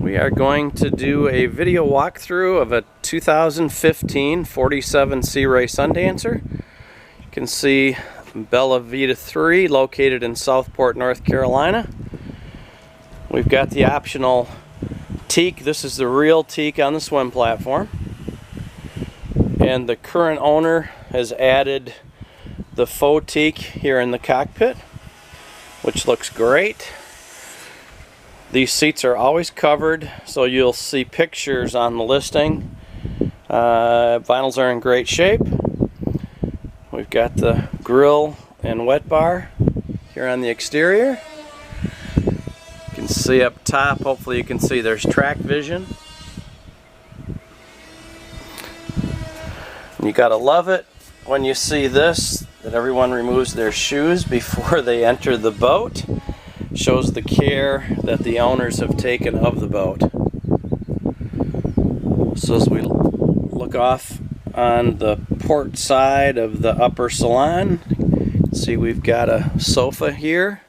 We are going to do a video walkthrough of a 2015 47 Sea Ray Sundancer. You can see Bella Vita III located in Southport, North Carolina. We've got the optional Teak. This is the real Teak on the swim platform. And the current owner has added the faux Teak here in the cockpit, which looks great. These seats are always covered, so you'll see pictures on the listing. Vinyls are in great shape. We've got the grill and wet bar here on the exterior. You can see up top, hopefully you can see there's track vision. You gotta love it when you see this, that everyone removes their shoes before they enter the boat. Shows the care that the owners have taken of the boat. So as we look off on the port side of the upper salon, you can see we've got a sofa here.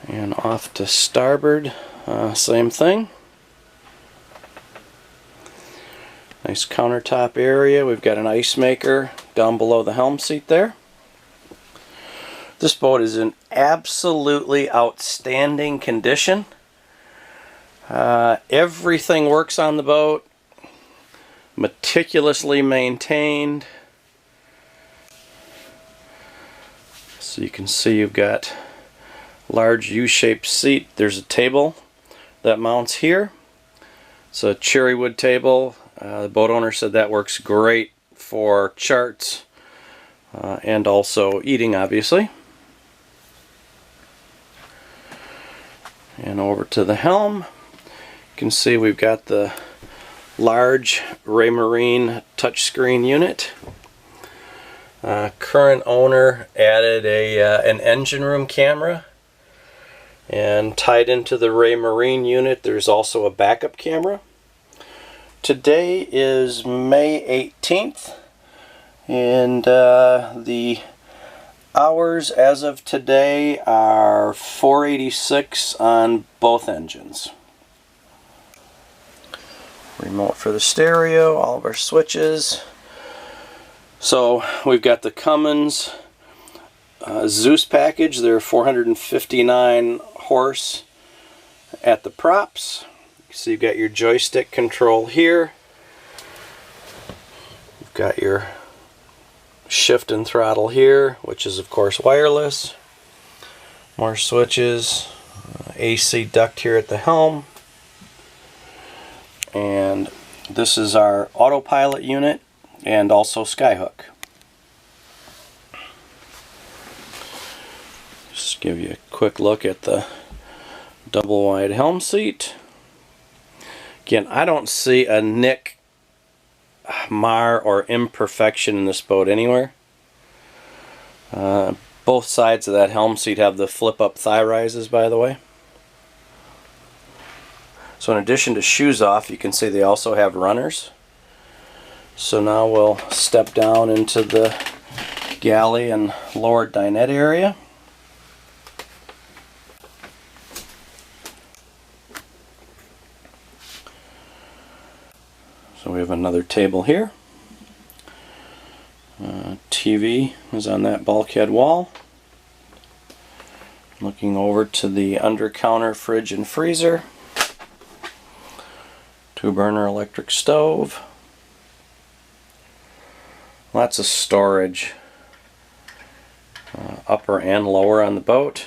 And off to starboard, same thing. Nice countertop area. We've got an ice maker down below the helm seat there. This boat is in absolutely outstanding condition. Everything works on the boat, meticulously maintained. So you can see you've got large U-shaped seat. There's a table that mounts here. It's a cherry wood table. The boat owner said that works great for charts and also eating, obviously. And over to the helm, you can see we've got the large Raymarine touchscreen unit. Current owner added an engine room camera, and tied into the Raymarine unit there's also a backup camera. Today is May 18th, and the hours as of today are 486 on both engines. Remote for the stereo, all of our switches. So we've got the Cummins Zeus package. They're 459 horse at the props. So you've got your joystick control here. You've got your shift and throttle here, which is of course wireless. More switches, AC duct here at the helm, and this is our Autopilot unit and also Skyhook. Just give you a quick look at the double wide helm seat. Again, I don't see a nick, mar, or imperfection in this boat anywhere. Both sides of that helm seat have the flip-up thigh rises, by the way. So in addition to shoes off, you can see they also have runners. So now we'll step down into the galley and lower dinette area. So we have another table here. TV is on that bulkhead wall. Looking over to the under-counter fridge and freezer. 2-burner electric stove. Lots of storage, upper and lower on the boat.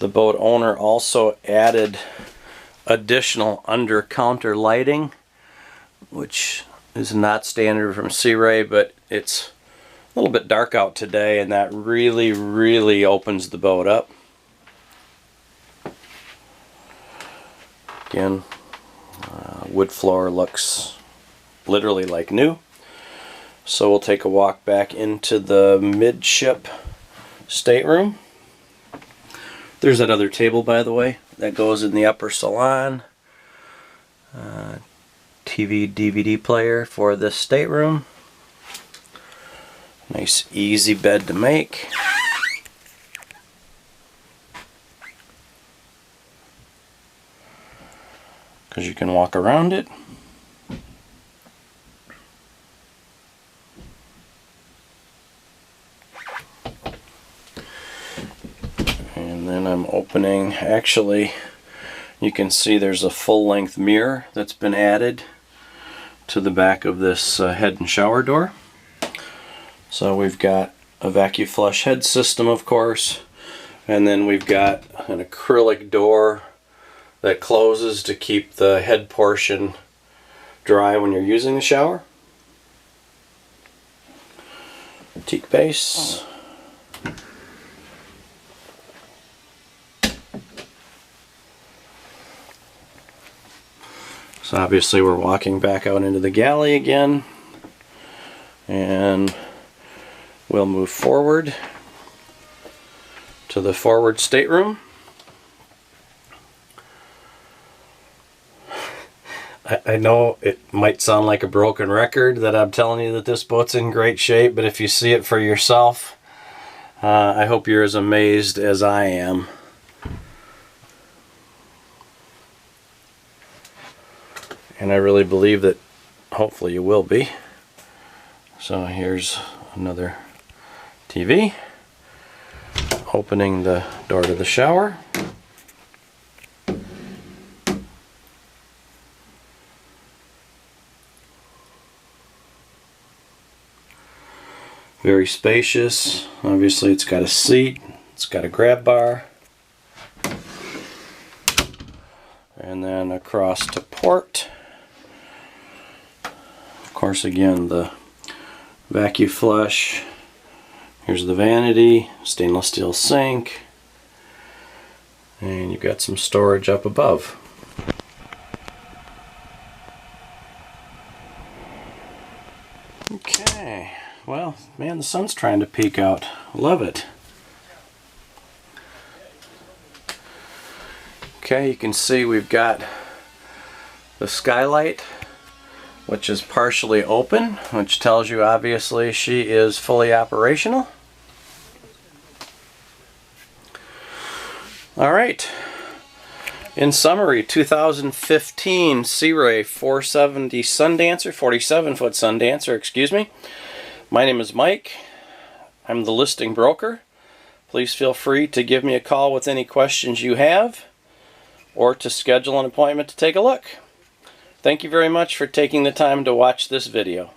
The boat owner also added additional under-counter lighting, which is not standard from Sea Ray, but it's a little bit dark out today, and that really opens the boat up. Again, wood floor looks literally like new. So we'll take a walk back into the Midship Stateroom. There's that other table, by the way, that goes in the upper salon. TV DVD player for this stateroom. Nice easy bed to make. because you can walk around it. And then I'm opening, actually you can see there's a full-length mirror that's been added to the back of this head and shower door. So we've got a vacuum flush head system, of course, and then we've got an acrylic door that closes to keep the head portion dry when you're using the shower. Teak base. So obviously we're walking back out into the galley again, and we'll move forward to the forward stateroom. I know it might sound like a broken record that I'm telling you that this boat's in great shape, but if you see it for yourself, I hope you're as amazed as I am. And I really believe that hopefully you will be. So here's another TV. Opening the door to the shower. Very spacious. Obviously it's got a seat, it's got a grab bar. And then across to port. Of course, again, the vacuum flush. Here's the vanity, stainless steel sink, and you've got some storage up above. Okay, well, man, the sun's trying to peek out. Love it. Okay, you can see we've got the skylight, which is partially open, which tells you obviously she is fully operational. Alright, in summary, 2015 Sea Ray 470 Sundancer, 47-foot Sundancer, excuse me. My name is Mike. I'm the listing broker. Please feel free to give me a call with any questions you have, or to schedule an appointment to take a look. Thank you very much for taking the time to watch this video.